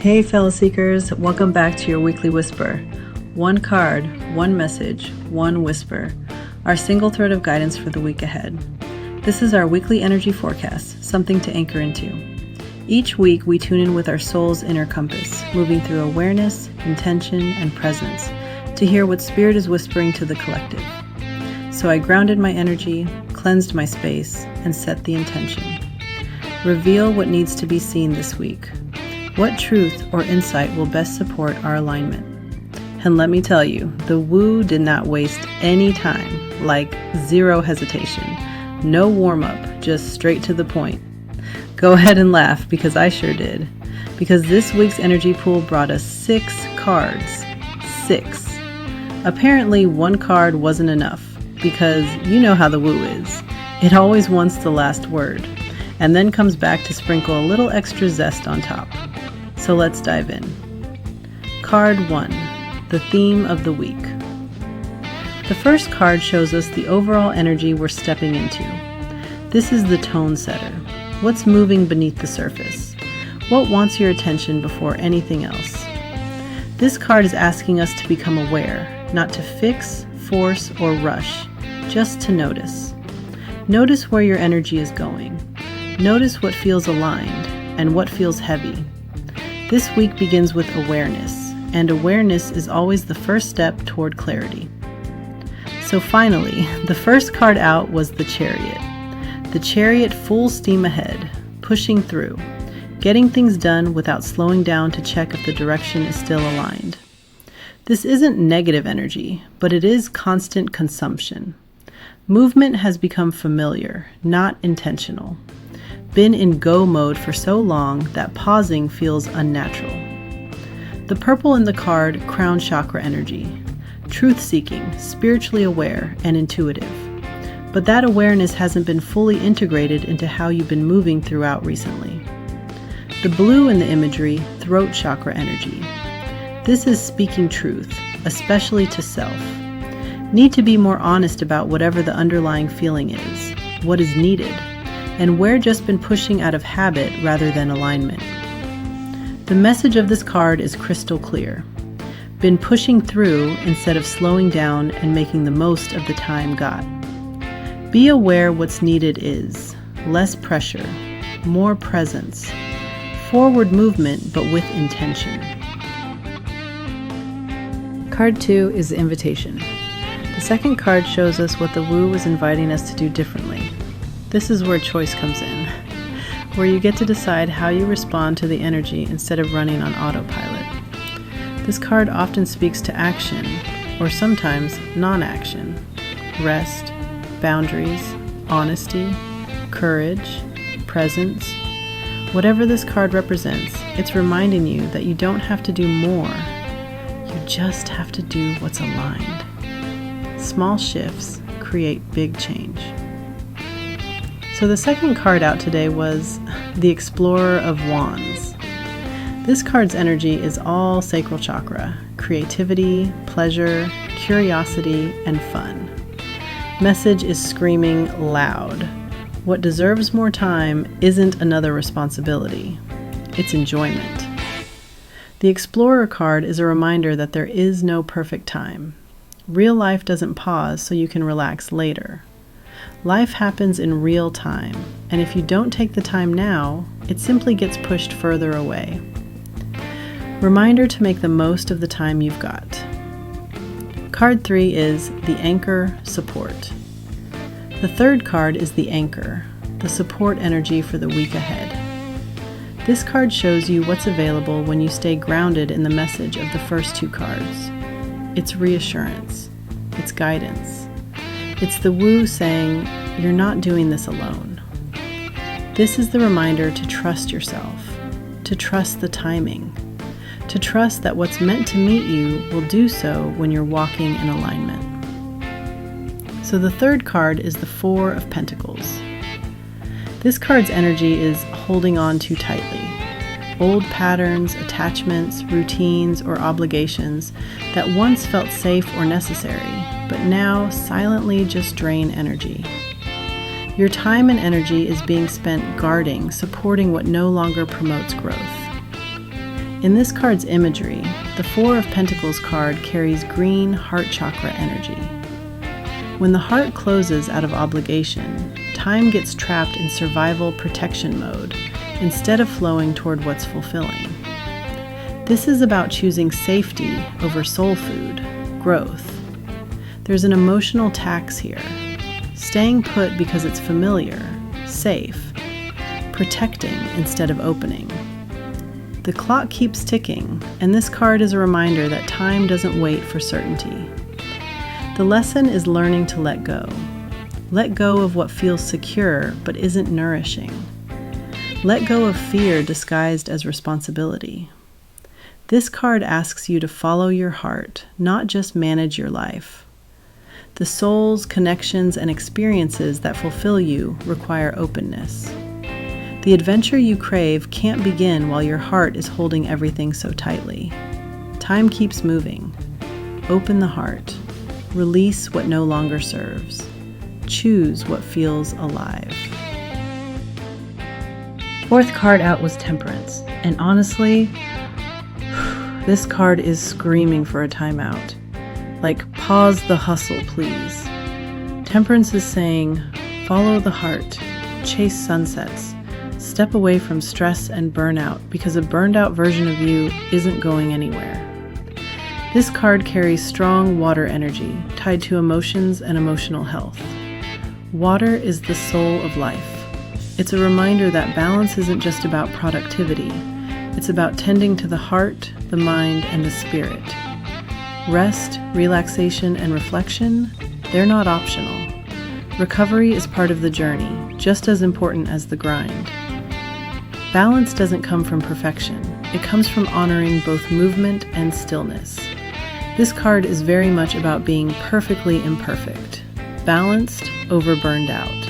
Hey fellow seekers, welcome back to your weekly whisper. One card, one message, one whisper. Our single thread of guidance for the week ahead. This is our weekly energy forecast, something to anchor into. Each week we tune in with our soul's inner compass, moving through awareness, intention, and presence to hear what spirit is whispering to the collective. So I grounded my energy, cleansed my space, and set the intention. Reveal what needs to be seen this week. What truth or insight will best support our alignment? And let me tell you, the woo did not waste any time, like zero hesitation. No warm-up, just straight to the point. Go ahead and laugh, because I sure did. Because this week's energy pool brought us 6 cards. 6. Apparently, one card wasn't enough, because you know how the woo is. It always wants the last word, and then comes back to sprinkle a little extra zest on top. So let's dive in. Card 1, the theme of the week. The first card shows us the overall energy we're stepping into. This is the tone setter. What's moving beneath the surface? What wants your attention before anything else? This card is asking us to become aware, not to fix, force, or rush, just to notice. Notice where your energy is going. Notice what feels aligned and what feels heavy. This week begins with awareness, and awareness is always the first step toward clarity. So finally, the first card out was the chariot. The chariot full steam ahead, pushing through, getting things done without slowing down to check if the direction is still aligned. This isn't negative energy, but it is constant consumption. Movement has become familiar, not intentional. Been in go mode for so long that pausing feels unnatural. The purple in the card, crown chakra energy, truth-seeking, spiritually aware, and intuitive. But that awareness hasn't been fully integrated into how you've been moving throughout recently. The blue in the imagery, throat chakra energy. This is speaking truth, especially to self. Need to be more honest about whatever the underlying feeling is, what is needed, and where just been pushing out of habit rather than alignment. The message of this card is crystal clear. Been pushing through instead of slowing down and making the most of the time got. Be aware what's needed is less pressure, more presence, forward movement but with intention. Card 2 is the invitation. The second card shows us what the woo is inviting us to do differently. This is where choice comes in, where you get to decide how you respond to the energy instead of running on autopilot. This card often speaks to action, or sometimes non-action, rest, boundaries, honesty, courage, presence. Whatever this card represents, it's reminding you that you don't have to do more. You just have to do what's aligned. Small shifts create big change. So the second card out today was the Explorer of Wands. This card's energy is all sacral chakra, creativity, pleasure, curiosity, and fun. Message is screaming loud. What deserves more time isn't another responsibility. It's enjoyment. The Explorer card is a reminder that there is no perfect time. Real life doesn't pause so you can relax later. Life happens in real time, and if you don't take the time now, it simply gets pushed further away. Reminder to make the most of the time you've got. Card 3 is the Anchor Support. The third card is the Anchor, the support energy for the week ahead. This card shows you what's available when you stay grounded in the message of the first 2 cards. It's reassurance. It's guidance. It's the woo saying, you're not doing this alone. This is the reminder to trust yourself, to trust the timing, to trust that what's meant to meet you will do so when you're walking in alignment. So the third card is the 4 of Pentacles. This card's energy is holding on too tightly. Old patterns, attachments, routines, or obligations that once felt safe or necessary, but now silently just drain energy. Your time and energy is being spent guarding, supporting what no longer promotes growth. In this card's imagery, the Four of Pentacles card carries green heart chakra energy. When the heart closes out of obligation, time gets trapped in survival protection mode instead of flowing toward what's fulfilling. This is about choosing safety over soul food, growth. There's an emotional tax here. Staying put because it's familiar, safe, protecting instead of opening. The clock keeps ticking, and this card is a reminder that time doesn't wait for certainty. The lesson is learning to let go. Let go of what feels secure but isn't nourishing. Let go of fear disguised as responsibility. This card asks you to follow your heart, not just manage your life. The souls, connections, and experiences that fulfill you require openness. The adventure you crave can't begin while your heart is holding everything so tightly. Time keeps moving. Open the heart. Release what no longer serves. Choose what feels alive. Fourth card out was Temperance, and honestly, this card is screaming for a timeout. Like, pause the hustle, please. Temperance is saying, follow the heart, chase sunsets, step away from stress and burnout because a burned out version of you isn't going anywhere. This card carries strong water energy tied to emotions and emotional health. Water is the soul of life. It's a reminder that balance isn't just about productivity. It's about tending to the heart, the mind, and the spirit. Rest, relaxation, and reflection, they're not optional. Recovery is part of the journey, just as important as the grind. Balance doesn't come from perfection. It comes from honoring both movement and stillness. This card is very much about being perfectly imperfect, balanced over burned out.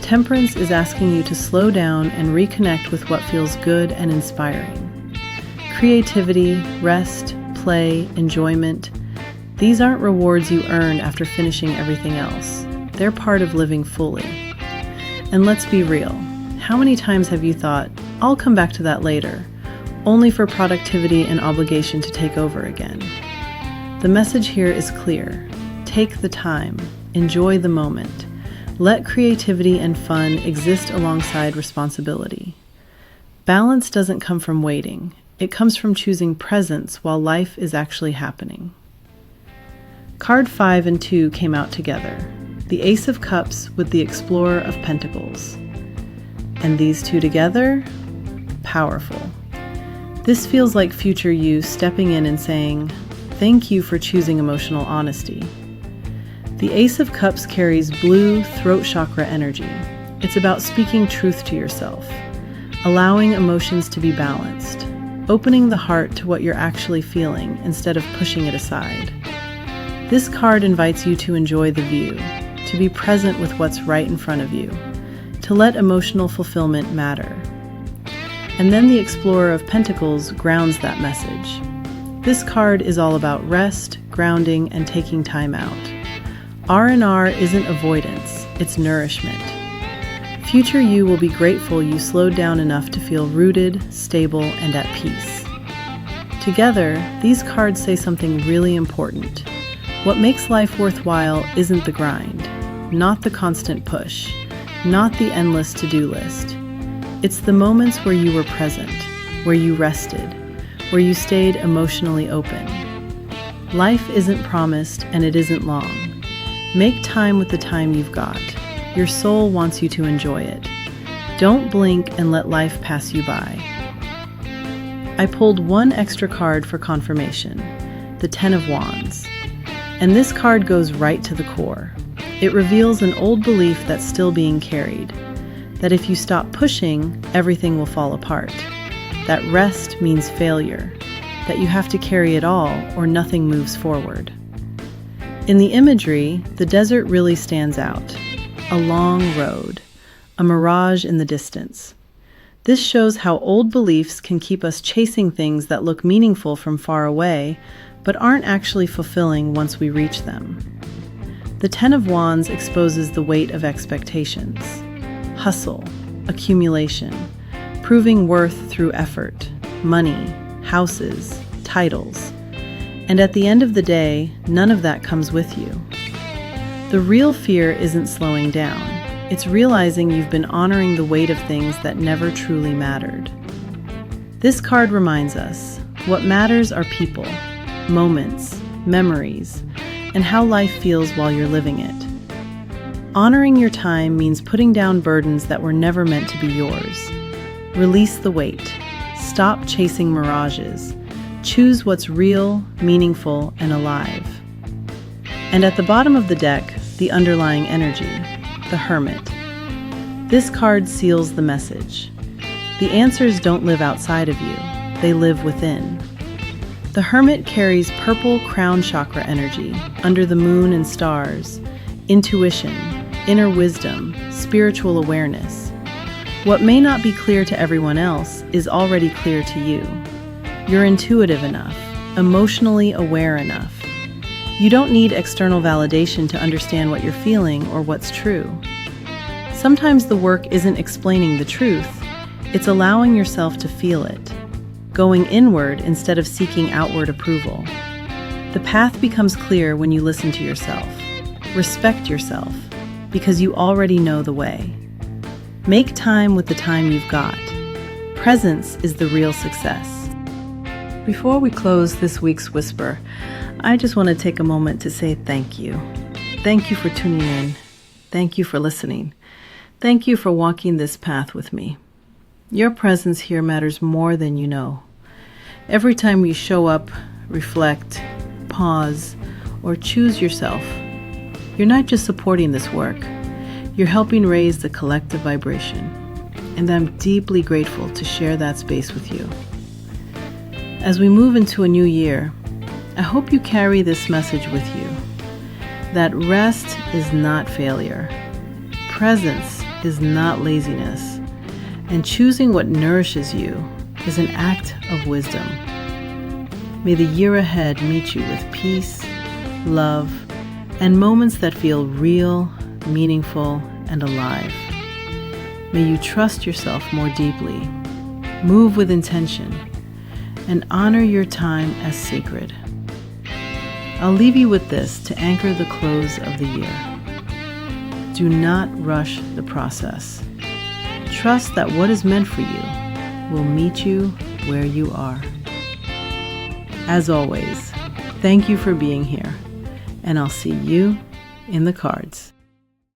Temperance is asking you to slow down and reconnect with what feels good and inspiring. Creativity, rest, play, enjoyment, these aren't rewards you earned after finishing everything else. They're part of living fully. And let's be real. How many times have you thought, I'll come back to that later, only for productivity and obligation to take over again? The message here is clear. Take the time. Enjoy the moment. Let creativity and fun exist alongside responsibility. Balance doesn't come from waiting. It comes from choosing presence while life is actually happening. Card 5 and 2 came out together. The Ace of Cups with the Explorer of Pentacles. And these two together? Powerful. This feels like future you stepping in and saying, thank you for choosing emotional honesty. The Ace of Cups carries blue throat chakra energy. It's about speaking truth to yourself, allowing emotions to be balanced, opening the heart to what you're actually feeling instead of pushing it aside. This card invites you to enjoy the view, to be present with what's right in front of you, to let emotional fulfillment matter. And then the Explorer of Pentacles grounds that message. This card is all about rest, grounding, and taking time out. R&R isn't avoidance, it's nourishment. Future you will be grateful you slowed down enough to feel rooted, stable, and at peace. Together, these cards say something really important. What makes life worthwhile isn't the grind, not the constant push, not the endless to-do list. It's the moments where you were present, where you rested, where you stayed emotionally open. Life isn't promised and it isn't long. Make time with the time you've got. Your soul wants you to enjoy it. Don't blink and let life pass you by. I pulled one extra card for confirmation, the Ten of Wands. And this card goes right to the core. It reveals an old belief that's still being carried, that if you stop pushing, everything will fall apart, that rest means failure, that you have to carry it all or nothing moves forward. In the imagery, the desert really stands out, a long road, a mirage in the distance. This shows how old beliefs can keep us chasing things that look meaningful from far away, but aren't actually fulfilling once we reach them. The Ten of Wands exposes the weight of expectations. Hustle, accumulation, proving worth through effort, money, houses, titles. And at the end of the day, none of that comes with you. The real fear isn't slowing down. It's realizing you've been honoring the weight of things that never truly mattered. This card reminds us, what matters are people, moments, memories, and how life feels while you're living it. Honoring your time means putting down burdens that were never meant to be yours. Release the weight. Stop chasing mirages. Choose what's real, meaningful, and alive. And at the bottom of the deck, the underlying energy, the hermit. This card seals the message. The answers don't live outside of you, they live within. The hermit carries purple crown chakra energy, under the moon and stars, intuition, inner wisdom, spiritual awareness. What may not be clear to everyone else is already clear to you. You're intuitive enough, emotionally aware enough. You don't need external validation to understand what you're feeling or what's true. Sometimes the work isn't explaining the truth, it's allowing yourself to feel it, going inward instead of seeking outward approval. The path becomes clear when you listen to yourself. Respect yourself, because you already know the way. Make time with the time you've got. Presence is the real success. Before we close this week's Whisper, I just want to take a moment to say thank you. Thank you for tuning in. Thank you for listening. Thank you for walking this path with me. Your presence here matters more than you know. Every time you show up, reflect, pause, or choose yourself, you're not just supporting this work, you're helping raise the collective vibration. And I'm deeply grateful to share that space with you. As we move into a new year, I hope you carry this message with you, that rest is not failure, presence is not laziness, and choosing what nourishes you is an act of wisdom. May the year ahead meet you with peace, love, and moments that feel real, meaningful, and alive. May you trust yourself more deeply, move with intention, and honor your time as sacred. I'll leave you with this to anchor the close of the year. Do not rush the process. Trust that what is meant for you will meet you where you are. As always, thank you for being here, and I'll see you in the cards.